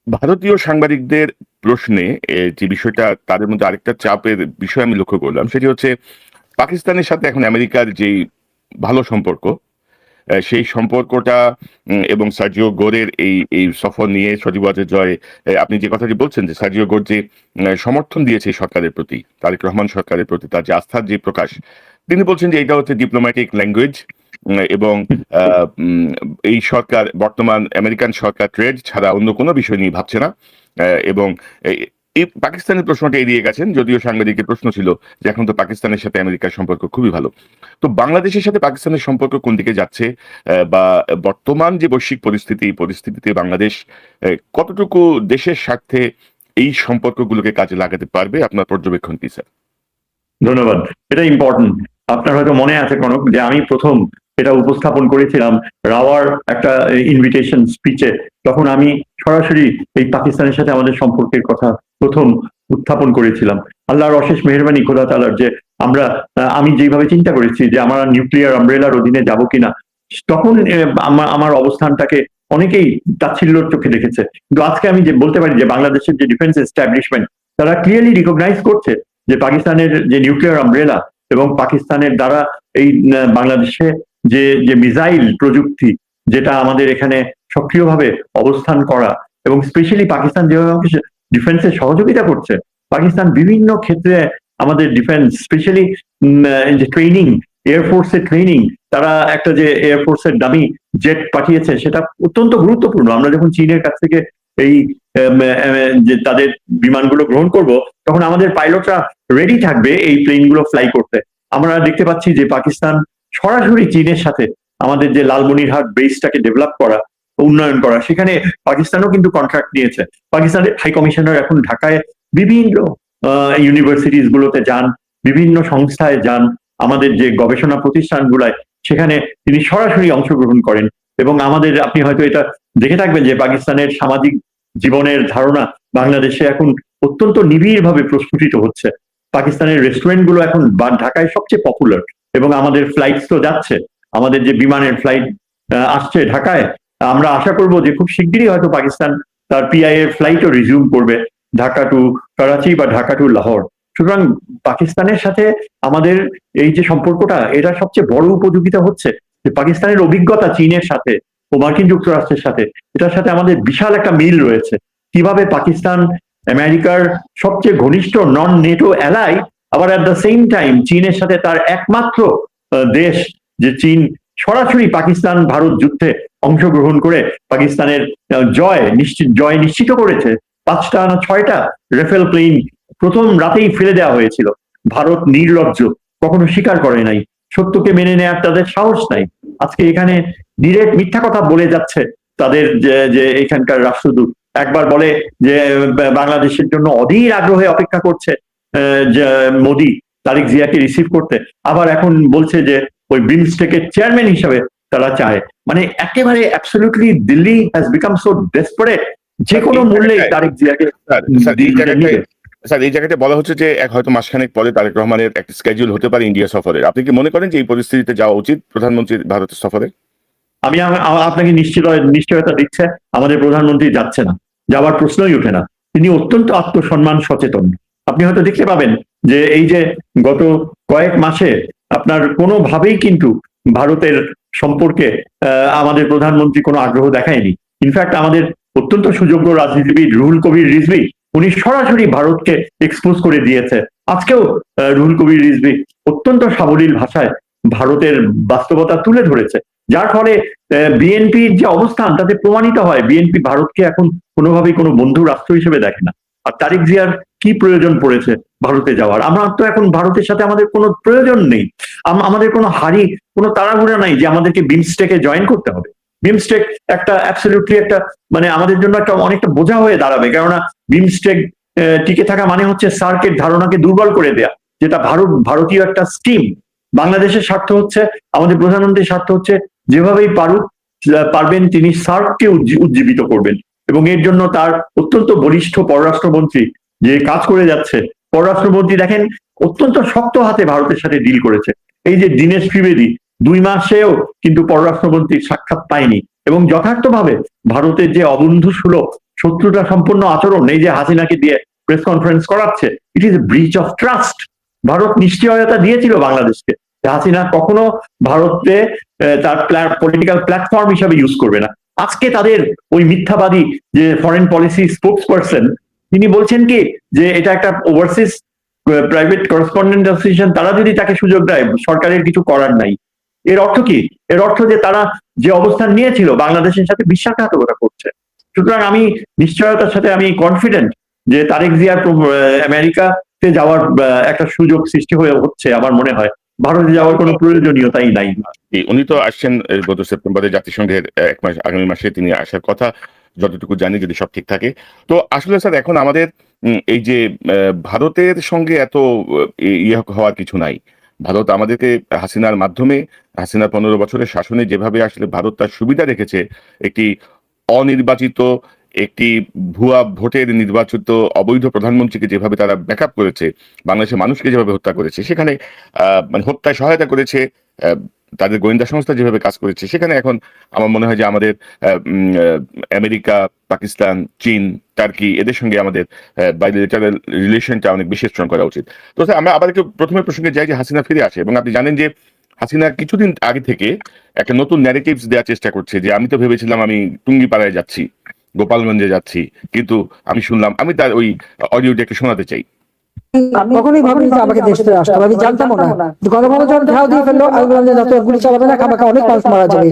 S1: ভারতীয় সাংবাদিকদের প্রশ্নে যে বিষয়টা, তাদের মধ্যে আরেকটা চাপের বিষয় আমি লক্ষ্য করলাম, সেটি হচ্ছে পাকিস্তানের সাথে এখন আমেরিকার যেই ভালো সম্পর্ক, সেই সম্পর্কটা এবং সার্জিও গোরের এই সফর নিয়ে সজীব ওয়াজেদ জয়, আপনি যে কথাটি বলছেন যে সার্জিও গোর যে সমর্থন দিয়েছে সরকারের প্রতি, তারেক রহমান সরকারের প্রতি, তার যে আস্থার যে প্রকাশ, তিনি বলছেন যে এটা হচ্ছে ডিপ্লোম্যাটিক ল্যাঙ্গুয়েজ, এবং এই সরকার, বর্তমান আমেরিকান সরকার ট্রেড ছাড়া অন্য কোনো বিষয় নিয়ে ভাবছে না। এবং এই পাকিস্তানের প্রশ্নটা এড়িয়ে গেছেন, যদিও সাংবাদিকের প্রশ্ন ছিল যে এখন তো পাকিস্তানের সাথে আমেরিকার সম্পর্ক খুবই ভালো। তো বাংলাদেশের সাথে পাকিস্তানের সম্পর্ক কোন দিকে যাচ্ছে, বা বর্তমান যে বৈশ্বিক পরিস্থিতিতে বাংলাদেশ কতটুকু দেশের স্বার্থে এই সম্পর্কগুলোকে কাজে লাগাতে পারবে, আপনার পর্যবেক্ষণ কি স্যার?
S2: ধন্যবাদ। এটা ইম্পর্টেন্ট। আপনার হয়তো মনে আছে কনক, যে আমি প্রথম এটা উপস্থাপন করেছিলাম রাওয়ার একটা ইনভিটেশন স্পিচে, তখন আমি সরাসরি এই পাকিস্তানের সাথে আমাদের সম্পর্কের কথা প্রথম উত্থাপন করেছিলাম। আল্লাহর অশেষ মেহেরবানি, খোদা তাআলার, যে আমি যেভাবে চিন্তা করেছি যে আমরা নিউক্লিয়ার আমব্রেলার অধীনে যাব কিনা, তখন আমার অবস্থানটাকে অনেকেই তাচ্ছিল্যর চোখে দেখেছে। কিন্তু আজকে আমি যে বলতে পারি যে বাংলাদেশের যে ডিফেন্স এস্টাবলিশমেন্ট, তারা ক্লিয়ারলি রিকগনাইজ করছে যে পাকিস্তানের যে নিউক্লিয়ার আমব্রেলা এবং পাকিস্তানের দ্বারা এই বাংলাদেশে যে মিসাইল প্রযুক্তি, যেটা আমাদের এখানে সক্রিয়ভাবে অবস্থান করা, এবং স্পেশালি পাকিস্তান যেভাবে ডিফেন্সে সহযোগিতা করছে, পাকিস্তান বিভিন্ন ক্ষেত্রে আমাদের ডিফেন্স, স্পেশালি যে ট্রেনিং, এয়ারফোর্সের ট্রেনিং, তারা একটা যে এয়ারফোর্সের দামি জেট পাঠিয়েছে, সেটা অত্যন্ত গুরুত্বপূর্ণ। আমরা যখন চীনের কাছ থেকে এই যে তাদের বিমানগুলো গ্রহণ করব, তখন আমাদের পাইলটরা রেডি থাকবে এই প্লেনগুলো ফ্লাই করতে। আমরা দেখতে পাচ্ছি যে পাকিস্তান সরাসরি চীনের সাথে আমাদের যে লালমনিরহাট বেসটাকে ডেভেলপ করা, উন্নয়ন করা, সেখানে পাকিস্তানও কিন্তু কন্ট্রাক্ট নিয়েছে। পাকিস্তানের হাই কমিশনার এখন ঢাকায় বিভিন্ন ইউনিভার্সিটিস গুলোতে যান, বিভিন্ন সংস্থায় যান, আমাদের যে গবেষণা প্রতিষ্ঠানগুলায়, সেখানে তিনি সরাসরি অংশগ্রহণ করেন। এবং আমাদের, আপনি হয়তো এটা দেখে থাকবেন যে পাকিস্তানের সামাজিক জীবনের ধারণা বাংলাদেশে এখন অত্যন্ত নিবিড়ভাবে প্রস্ফুটিত হচ্ছে। পাকিস্তানের রেস্টুরেন্ট গুলো এখন ঢাকায় সবচেয়ে পপুলার, এবং আমাদের ফ্লাইটস তো যাচ্ছে, আমাদের যে বিমানের ফ্লাইট আসছে ঢাকায়, আমরা আশা করব যে খুব শিগগিরই হয়তো পাকিস্তান তার পিআই এর ফ্লাইটও রিজিউম করবে ঢাকা টু করাচি বা ঢাকা টু লাহোর। সুতরাং পাকিস্তানের সাথে আমাদের এই যে সম্পর্কটা, এটা সবচেয়ে বড় উপযোগিতা হচ্ছে যে পাকিস্তানের অভিজ্ঞতা চীনের সাথে ও মার্কিন যুক্তরাষ্ট্রের সাথে, এটার সাথে আমাদের বিশাল একটা মিল রয়েছে। কিভাবে পাকিস্তান আমেরিকার সবচেয়ে ঘনিষ্ঠ নন নেটো অ্যালাই, আবার অ্যাট দ্য সেম টাইম চীনের সাথে তার একমাত্র দেশ, যে চীন সরাসরি পাকিস্তান ভারত যুদ্ধে অংশগ্রহণ করে পাকিস্তানের জয় নিশ্চিত করেছে। 5টা না 6টা রাফেল প্লেন প্রথম রাতেই ফেলে দেওয়া হয়েছিল। ভারত নির্লজ্জ, কখনো স্বীকার করে নাই, সত্যকে মেনে নেওয়ার তাদের সাহস নাই। আজকে এখানে ডিরেক্ট মিথ্যা কথা বলে যাচ্ছে তাদের যে এখানকার রাষ্ট্রদূত। একবার বলে যে বাংলাদেশের জন্য অধীর আগ্রহে অপেক্ষা করছে মোদি তারেক জিয়াকে রিসিভ করতে, আবার এখন বলছে যে ওই বিমস্টেকের চেয়ারম্যান হিসাবে তারা চায়। মানে একেবারে absolutely Delhi has become so desperate, যে কোনো মূল্যে তারেক জিয়াকে নিবে।
S1: স্যার এই জায়গাটা বলা হচ্ছে যে হয়তো মাসখানেক পরে তারেক রহমানের একটা স্কেডিউল হতে পারে ইন্ডিয়া সফরের। আপনি কি মনে করেন যে এই পরিস্থিতিতে যাওয়া উচিত প্রধানমন্ত্রীর ভারতের সফরে?
S2: আমি আপনাকে নিশ্চয়তা দিচ্ছে, আমাদের প্রধানমন্ত্রী যাচ্ছে না, যাওয়ার প্রশ্নই ওঠে না। তিনি অত্যন্ত আত্মসম্মান সচেতন। আপনি হয়তো দেখতে পাবেন যে এই যে গত কয়েক মাসে আপনার কোনোভাবেই কিন্তু ভারতের সম্পর্কে আমাদের প্রধানমন্ত্রী কোনো আগ্রহ দেখায়নি। ইনফ্যাক্ট আমাদের অত্যন্ত সুযোগ্য রাজনীতিবিদ রুহুল কবির রিজভী উনি সরাসরি ভারতকে এক্সপোজ করে দিয়েছে। আজকেও রুহুল কবির রিজভী অত্যন্ত সাবলীল ভাষায় ভারতের বাস্তবতা তুলে ধরেছে, যার ফলে বিএনপির যে অবস্থান তাতে প্রমাণিত হয় বিএনপি ভারতকে এখন কোনোভাবেই কোনো বন্ধু রাষ্ট্র হিসেবে দেখে না। আর তারেক জিয়ার কি প্রয়োজন পড়েছে ভারতে যাওয়ার? আমরা তো এখন ভারতের সাথে আমাদের কোনো প্রয়োজন নেই, আমাদের কোনো কোনো তাড়াহুড়া নাই যে আমাদেরকে বিমস্টেকে জয়েন করতে হবে। বিমস্টেক একটা অ্যাবসলিউটলি একটা মানে আমাদের জন্য একটা অনেকটা বোঝা হয়ে দাঁড়াবে, কেননা বিমস্টেক টিকে থাকা মানে হচ্ছে সার্কের ধারণাকে দুর্বল করে দেয়া, যেটা ভারতীয় একটা স্কিম। বাংলাদেশের স্বার্থ হচ্ছে, আমাদের প্রধানমন্ত্রীর স্বার্থ হচ্ছে যেভাবেই পারবেন তিনি সার্ককে উজ্জীবিত করবেন, এবং এর জন্য তার অত্যন্ত বলিষ্ঠ পররাষ্ট্রমন্ত্রী যে কাজ করে যাচ্ছে। পররাষ্ট্রমন্ত্রী দেখেন অত্যন্ত শক্ত হাতে ভারতের সাথে ডিল করেছে। এই যে দীনেশ ত্রিবেদী 2 মাসেও কিন্তু পররাষ্ট্রমন্ত্রীর সাক্ষাৎ পায়নি, এবং যথার্থভাবে ভারতের যে অবন্ধু সুলভ শত্রুতা সম্পন্ন আচরণ, এই যে হাসিনাকে দিয়ে প্রেস কনফারেন্স করাচ্ছে, it is breach of trust. Bharat নিশ্চয়তা দিয়েছিল বাংলাদেশকে হাসিনা কখনো ভারতে তার পলিটিক্যাল প্ল্যাটফর্ম হিসাবে ইউজ করবে না। আজকে তাদের ওই মিথ্যাবাদী যে ফরেন পলিসি স্পোক্স পারসন, তিনি বলছেন কি যে এটা একটা ওভারসিজ প্রাইভেট করেসপন্ডেন্ট অ্যাসোসিয়েশন, তারা যদি তাকে সুযোগ দেয় সরকারের কিছু করার নাই। এর অর্থ কি? এর অর্থ যে তারা যে অবস্থান নিয়েছিল বাংলাদেশের সাথে বিশ্বাসঘাতকতা করছে। সুতরাং আমি নিশ্চয়তার সাথে আমি কনফিডেন্ট যে তারেক জিয়ার আমেরিকাতে যাওয়ার একটা সুযোগ সৃষ্টি হচ্ছে। আমার মনে হয় ভারতে যাওয়ার কোনো প্রয়োজনীয়তাই নাই।
S1: উনি তো আসছেন গত সেপ্টেম্বরে জাতিসংঘের 1 মাস, আগামী মাসে তিনি আসার কথা যতটুকু জানি, যদি সব ঠিক থাকে। তো আসলে স্যার এখন আমাদের এই যে ভারতের সঙ্গে এত ইয়ে হওয়ার কিছু নাই। ভারত আমাদেরকে হাসিনার মাধ্যমে, হাসিনার 15 বছরের শাসনে যেভাবে আসলে ভারত তার সুবিধা রেখেছে, একটি অনির্বাচিত, একটি ভুয়া ভোটের নির্বাচিত অবৈধ প্রধানমন্ত্রীকে যেভাবে তারা ব্যাকআপ করেছে, বাংলাদেশের মানুষকে যেভাবে হত্যা করেছে, সেখানে মানে হত্যায় সহায়তা করেছে, তাদের গোয়েন্দা সংস্থা যেভাবে কাজ করেছে, সেখানে এখন আমার মনে হয় যে আমাদের আমেরিকা, পাকিস্তান, চীন, টার্কি এদের সঙ্গে আমাদের বাইলেটারাল রিলেশনটা অনেক বেশি স্ট্রং করা উচিত। তো স্যার আমরা আবার একটু প্রথমে প্রসঙ্গে যাই যে হাসিনা ফিরে আসে, এবং আপনি জানেন যে হাসিনা কিছুদিন আগে থেকে একটা নতুন ন্যারেটিভস দেওয়ার চেষ্টা করছে যে আমি তো ভেবেছিলাম আমি টুঙ্গিপাড়ায় যাচ্ছি, গোপালগঞ্জে যাচ্ছি, কিন্তু আমি শুনলাম, আমি তার ওই অডিওটা একটু শোনাতে চাই।
S3: কখনোই ভাবিনি যে আমাকে দেশ থেকে আসতে হবে, আমি জানতাম না। গণমাধ্যম যখন ঘেরাও দিয়ে ফেললো, আমি বললাম যে যত গুলি চালাবে না, আমাকে অনেক মানুষ মারা যাবে।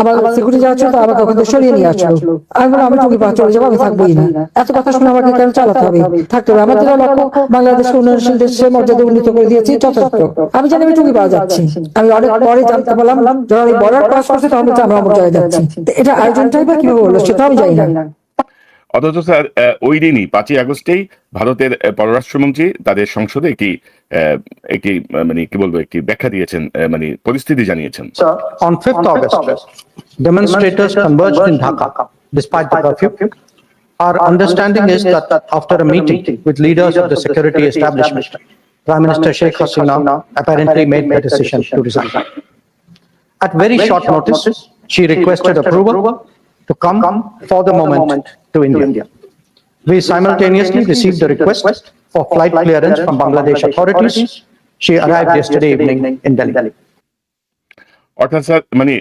S3: আমার সিকিউরিটি যাচ্ছে, তো আমাকে ওখান থেকে সরিয়ে নিয়ে আসলো। আমি বললাম আমি টুঙ্গি পাড়া চলে যাবো, আমি থাকবোই না। এত কথা শুনে আমাকে কেন চালাতে হবে? থাকতে হবে। আমাদের লক্ষ্য বাংলাদেশকে উন্নয়নশীল দেশের মর্যাদা উন্নীত করে দিয়েছি, যথেষ্ট। আমি জানি আমি টুঙ্গি পাড়া যাচ্ছি। আমি অনেক পরে জানতে পারলাম যখন এই বর্ডার ক্রস করছে, তখন বলছে আমরা অমর জায়গায় যাচ্ছি। এটা আয়োজনটাই বা কিভাবে হলো সেটা আমি জানি না।
S1: অথচ স্যার ওই দিনই 5ই আগস্টেই ভারতের পররাষ্ট্রমন্ত্রী তাদের সংসদে একটি মানে কি বলবো, একটি ব্যাখ্যা দিয়েছেন, মানে পরিস্থিতি জানিয়েছেন।
S4: On 5th August, demonstrators converged in Dhaka despite the curfew. Our understanding is that after a meeting with leaders of the security establishment, Prime Minister Sheikh Hasina apparently made the decision to resign. At very short notice, she requested approval to come for the moment to India. We simultaneously received the request for flight clearance from Bangladesh authorities. She arrived yesterday evening in Delhi.
S1: অর্থাৎ স্যার মানে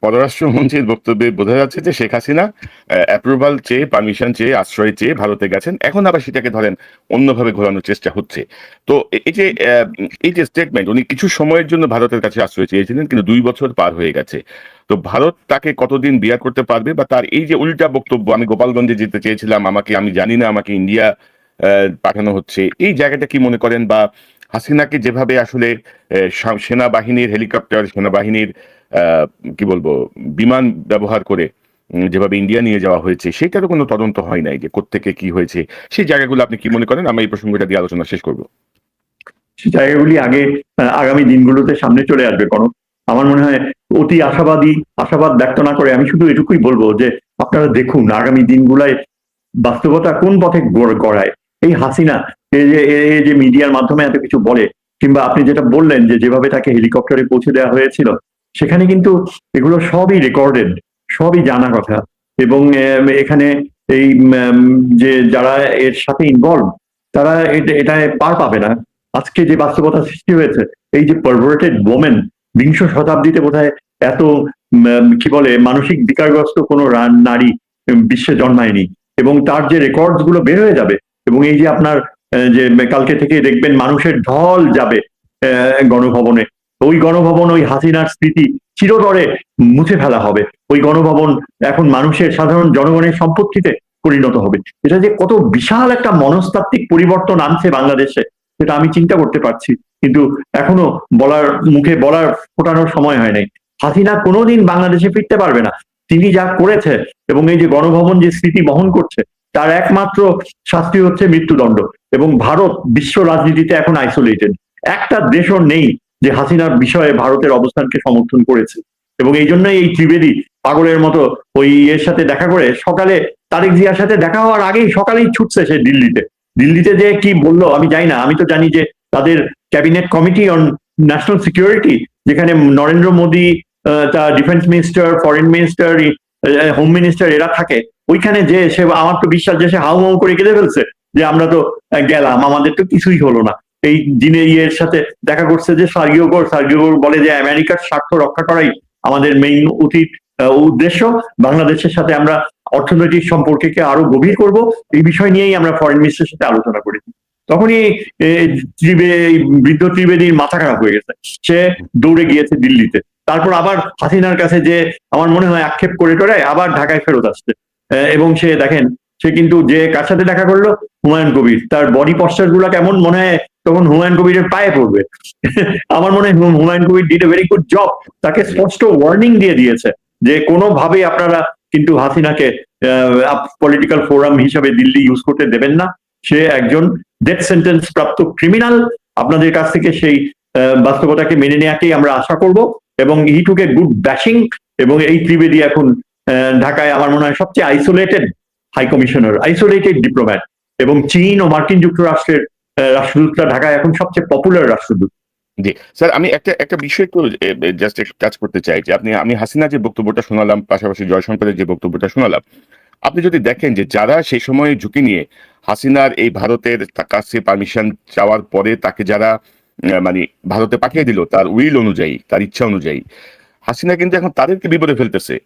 S1: পররাষ্ট্রমন্ত্রীর বক্তব্যে বোঝা যাচ্ছে যে শেখ হাসিনা অ্যাপ্রুভাল চেয়ে, পারমিশন চেয়ে, আশ্রয় চেয়ে ভারতে গেছেন, এখন আবার সেটাকে ধরেন অন্যভাবে ঘোরানোর চেষ্টা হচ্ছে। তো এই যে স্টেটমেন্ট, উনি কিছু সময়ের জন্য ভারতের কাছে আশ্রয় চেয়েছিলেন, কিন্তু 2 বছর পার হয়ে গেছে। তো ভারত তাকে কতদিন বিয়ার করতে পারবে, বা তার এই যে উল্টা বক্তব্য, আমি গোপালগঞ্জে যেতে চেয়েছিলাম, আমি জানি না, আমাকে ইন্ডিয়া পাঠানো হচ্ছে, এই জায়গাটা কি মনে করেন? বা হাসিনাকে যেভাবে আসলে সেনাবাহিনীর হেলিকপ্টার, সেনাবাহিনীর কি বলবো বিমান ব্যবহার করে যেভাবে ইন্ডিয়া নিয়ে যাওয়া হয়েছে, সেটারও কোনো তদন্ত হয় নাই যে কোত্থেকে কি হয়েছে, সেই জায়গাগুলো আপনি কি মনে করেন? আমরা এই প্রসঙ্গটা দিয়ে আলোচনা শেষ করবো।
S2: সেই জায়গাগুলি আগামী দিনগুলোতে সামনে চলে আসবে। আমার মনে হয় অতি আশাবাদ ব্যক্ত না করে আমি শুধু এটুকুই বলবো যে আপনারা দেখুন আগামী দিনগুলায় বাস্তবতা কোন পথে গড়ায়। এই হাসিনা এই যে মিডিয়ার মাধ্যমে এত কিছু বলে, কিংবা আপনি যেটা বললেন যে যেভাবে তাকে হেলিকপ্টারে পৌঁছে দেওয়া হয়েছিল, সেখানে কিন্তু এগুলো সবই রেকর্ডেড, সবই জানা কথা। এবং এখানে এই যে যারা এর সাথে ইনভলভ তারা এটায় পার পাবে না। আজকে যে বাস্তবতা সৃষ্টি হয়েছে, এই যে পারভার্টেড ওমেন, বিংশ শতাব্দীতে বোধহয় এত কি বলে মানসিক বিকারগ্রস্ত কোনো নারী বিশ্বে জন্মায়নি, এবং তার যে রেকর্ডস গুলো বের হয়ে যাবে, এবং এই যে আপনার যে কালকে থেকে দেখবেন মানুষের ঢল যাবে গণভবনে, ওই গণভবন ওই হাসিনার স্মৃতি চিরতরে মুছে ফেলা হবে। ওই গণভবন এখন মানুষের সাধারণ জনগণের সম্পত্তিতে পরিণত হবে। এটা যে কত বিশাল একটা মনস্তাত্ত্বিক পরিবর্তন আনছে বাংলাদেশে, সেটা আমি চিন্তা করতে পারছি, কিন্তু এখনো মুখে বলার ফোটানোর সময় হয় নাই। হাসিনা কোনোদিন বাংলাদেশে ফিরতে পারবে না। তিনি যা করেছে এবং এই যে গণভবন যে স্মৃতি বহন করছে, তার একমাত্র শাস্তি হচ্ছে মৃত্যুদণ্ড। এবং ভারত বিশ্ব রাজনীতিতে এখন আইসোলেটেড, একটা দেশও নেই যে হাসিনার বিষয়ে ভারতের অবস্থানকে সমর্থন করেছে। এবং এই জন্যই এই ত্রিবেদী পাগলের মতো ওই এর সাথে দেখা করে সকালে, তারেক জিয়ার সাথে দেখা হওয়ার আগেই সকালেই ছুটছে সে দিল্লিতে যে কি বললো আমি জানি না। আমি তো জানি যে তাদের cabinet committee on national security, যেখানে নরেন্দ্র মোদী, তার defence minister, foreign minister, home minister এরা থাকে, ওইখানে যে সে, আমার তো বিশ্বাস যে সে হাউ মাউ করে কেঁদে ফেলছে যে আমরা তো গেলাম, আমাদের তো কিছুই হলো না। এই দিনে ইয়ের সাথে দেখা করছে যে সার্গিও গোর বলে যে আমেরিকার স্বার্থ রক্ষা করাই আমাদের মেইন উদ্দেশ্য, বাংলাদেশের সাথে আমরা অর্থনৈতিক সম্পর্ককে আরো গভীর করব, এই বিষয় নিয়েই আমরা ফরেন মিনিস্টারের সাথে আলোচনা করেছি। তখনই বৃদ্ধ ত্রিবেদীর মাথা খারাপ হয়ে গেছে, সে দৌড়ে গিয়েছে দিল্লিতে। তারপর আবার হাসিনার কাছে যে আমার মনে হয় আক্ষেপ করে আবার ঢাকায় ফেরত আসছে। এবং সে দেখেন, সে কিন্তু যে কার সাথে দেখা করলো, হুমায়ুন কবির। তার বডি পশ্চার গুলা কেমন, মনে হয় তখন হুমায়ুন কবিরের পায়ে পড়বে। আমার মনে হয় Humayun Kabir did a very good job, তাকে স্পষ্ট ওয়ার্নিং দিয়ে দিয়েছে যে কোনোভাবেই আপনারা কিন্তু হাসিনাকে পলিটিক্যাল ফোরাম হিসাবে দিল্লি ইউজ করতে দেবেন না। সে একজন ডেথ সেন্টেন্স প্রাপ্ত ক্রিমিনাল। আপনাদের কাছ থেকে সেই বাস্তবতাকে মেনে নেওয়াকেই আমরা আশা করব। এবং হি টুক এ গুড ব্যাশিং। এবং এই ত্রিবেদী এখন ঢাকায় আমার মনে হয় সবচেয়ে isolated high commissioner, isolated diplomat. এবং চীন ও মার্কিন যুক্তরাষ্ট্রের রাষ্ট্রদূতরা ঢাকায় এখন সবচেয়ে পপুলার রাষ্ট্রদূত।
S1: জি স্যার, আমি একটা বিষয় একটু জাস্ট টাচ করতে চাই যে আমি হাসিনা যে বক্তব্যটা শোনালাম, পাশাপাশি জয়শঙ্করের যে বক্তব্যটা শোনালাম, আপনি যদি দেখেন যে যারা সেই সময় ঝুঁকি নিয়ে হাসিনার এই ভারতের কাছে পারমিশন চাওয়ার পরে তাকে যারা মানে ভারতে পাঠিয়ে দিল তার উইল অনুযায়ী, তার ইচ্ছা অনুযায়ী, হাসিনা কিন্তু এখন তাদেরকে বিপদে ফেলতেছে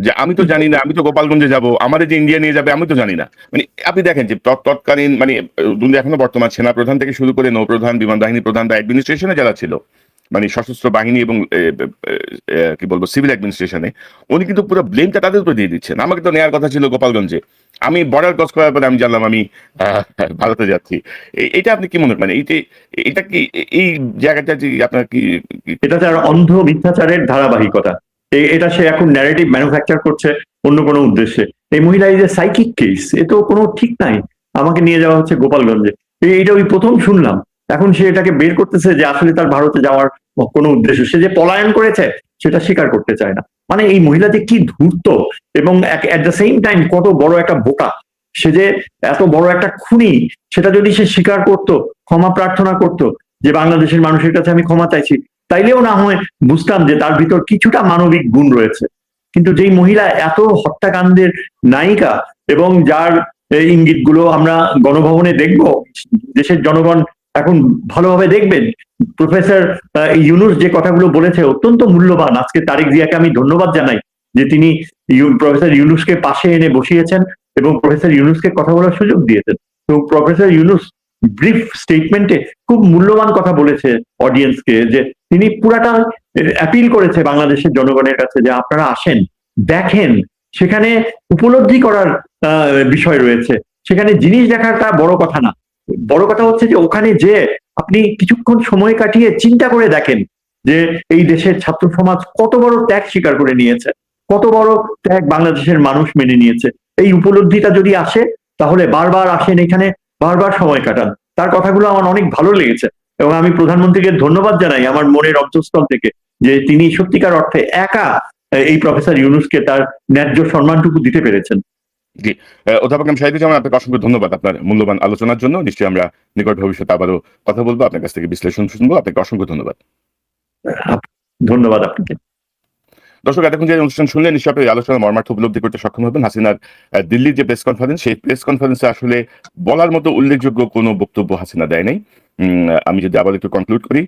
S1: যে আমি তো জানি না, আমি তো গোপালগঞ্জে যাব, আমাদের যে ইন্ডিয়া নিয়ে যাবে আমি তো জানি না। মানে আপনি দেখেন যে তৎকালীন মানে এখনো বর্তমান সেনাপ্রধান থেকে শুরু করে নৌপ্রধান, বিমান বাহিনী প্রধান বা অ্যাডমিনিস্ট্রেশনে যারা ছিল, মানে সশস্ত্র বাহিনী এবং কি বলবো সিভিল অ্যাডমিনিস্ট্রেশনে, উনি কিন্তু পুরো ব্লেমটা তাদের উপরে দিয়ে দিচ্ছেন। আমাকে তো নেওয়ার কথা ছিল গোপালগঞ্জে, আমি বর্ডার ক্রস করার পরে আমি জানলাম আমি ভারতে যাচ্ছি। এটা আপনি কি মনে করেন, এটা কি এই জায়গাটা যে আপনার কি
S2: এটা তার অন্ধ মিথ্যাচারের ধারাবাহিকতা। এটা সে এখন ন্যারেটিভ ম্যানুফ্যাকচার করছে অন্য কোনো উদ্দেশ্যে। এই মহিলা এই যে সাইকিক কেস, এ তো কোনো ঠিক নাই, আমাকে নিয়ে যাওয়া হচ্ছে গোপালগঞ্জে, এইটা ওই প্রথম শুনলাম। এখন সে এটাকে বের করতেছে যে আসলে তার ভারতে যাওয়ার কোনো উদ্দেশ্য, সে যে পলায়ন করেছে সেটা স্বীকার করতে চায় না। মানে এই মহিলা যে কি ধূর্ত, এবং অ্যাট দ্য সেম টাইম কত বড় একটা বোকা। সে যে এত বড় একটা খুনি, সেটা যদি সে স্বীকার করতো, ক্ষমা প্রার্থনা করতো যে বাংলাদেশের মানুষের কাছে আমি ক্ষমা চাইছি, তাইলেও না হয় বুঝতাম যে তার ভিতর কিছুটা মানবিক গুণ রয়েছে। কিন্তু যেই মহিলা এত হত্যাকাণ্ডের নায়িকা, এবং যার ইঙ্গিত গুলো আমরা গণভবনে দেখব, দেশের জনগণ এখন ভালোভাবে দেখবেন। প্রফেসর ইউনুস যে কথাগুলো বলেছে অত্যন্ত মূল্যবান। আজকে তারেক জিয়াকে আমি ধন্যবাদ জানাই যে তিনি প্রফেসর ইউনুসকে পাশে এনে বসিয়েছেন এবং প্রফেসর ইউনুসকে কথা বলার সুযোগ দিয়েছেন। তো প্রফেসর ইউনুস ব্রিফ স্টেটমেন্টে খুব মূল্যবান কথা বলেছে অডিয়েন্সকে, যে তিনি পুরাটা অ্যাপিল করেছে বাংলাদেশের জনগণের কাছে যে আপনারা আসেন, দেখেন, সেখানে উপলব্ধি করার বিষয় রয়েছে, সেখানে জিনিস দেখাটা বড় কথা না। বড় কথা হচ্ছে যে ওখানে যে আপনি কিছুক্ষণ সময় কাটিয়ে চিন্তা করে দেখেন যে এই দেশের ছাত্র সমাজ কত বড় ত্যাগ স্বীকার করে নিয়েছে, কত বড় ত্যাগ বাংলাদেশের মানুষ মেনে নিয়েছে। এই উপলব্ধিটা যদি আসে, তাহলে বারবার আসেন এখানে, বারবার সময় কাটান। তার কথাগুলো আমার অনেক ভালো লেগেছে এবং আমি প্রধানমন্ত্রীকে ধন্যবাদ জানাই আমার মনের অন্তঃস্থল থেকে যে তিনি সত্যিকার অর্থে একা এই প্রফেসর ইউনূসকে তার ন্যায্য সম্মানটুকু দিতে পেরেছেন।
S1: জি, অধ্যাপক এম শাহিদুজ্জামান, আপনাকে অসংখ্য ধন্যবাদ আপনার মূল্যবান আলোচনার জন্য। নিশ্চয়ই আমরা নিকট ভবিষ্যতে আবারও কথা বলবো, আপনার কাছ থেকে বিশ্লেষণ শুনবো। আপনাকে অসংখ্য ধন্যবাদ।
S2: ধন্যবাদ আপনাকে।
S1: দর্শক, এতক্ষণ যে অনুষ্ঠান শুনলেন, নিশ্চয়ই আপনি এই আলোচনার মর্মার্থ উপলব্ধি করতে সক্ষম হবেন। হাসিনার দিল্লির যে প্রেস কনফারেন্স, সেই প্রেস কনফারেন্সে আসলে বলার মতো উল্লেখযোগ্য কোনো বক্তব্য হাসিনা দেয় নাই। আমি যদি আবার একটু কনক্লুড করি,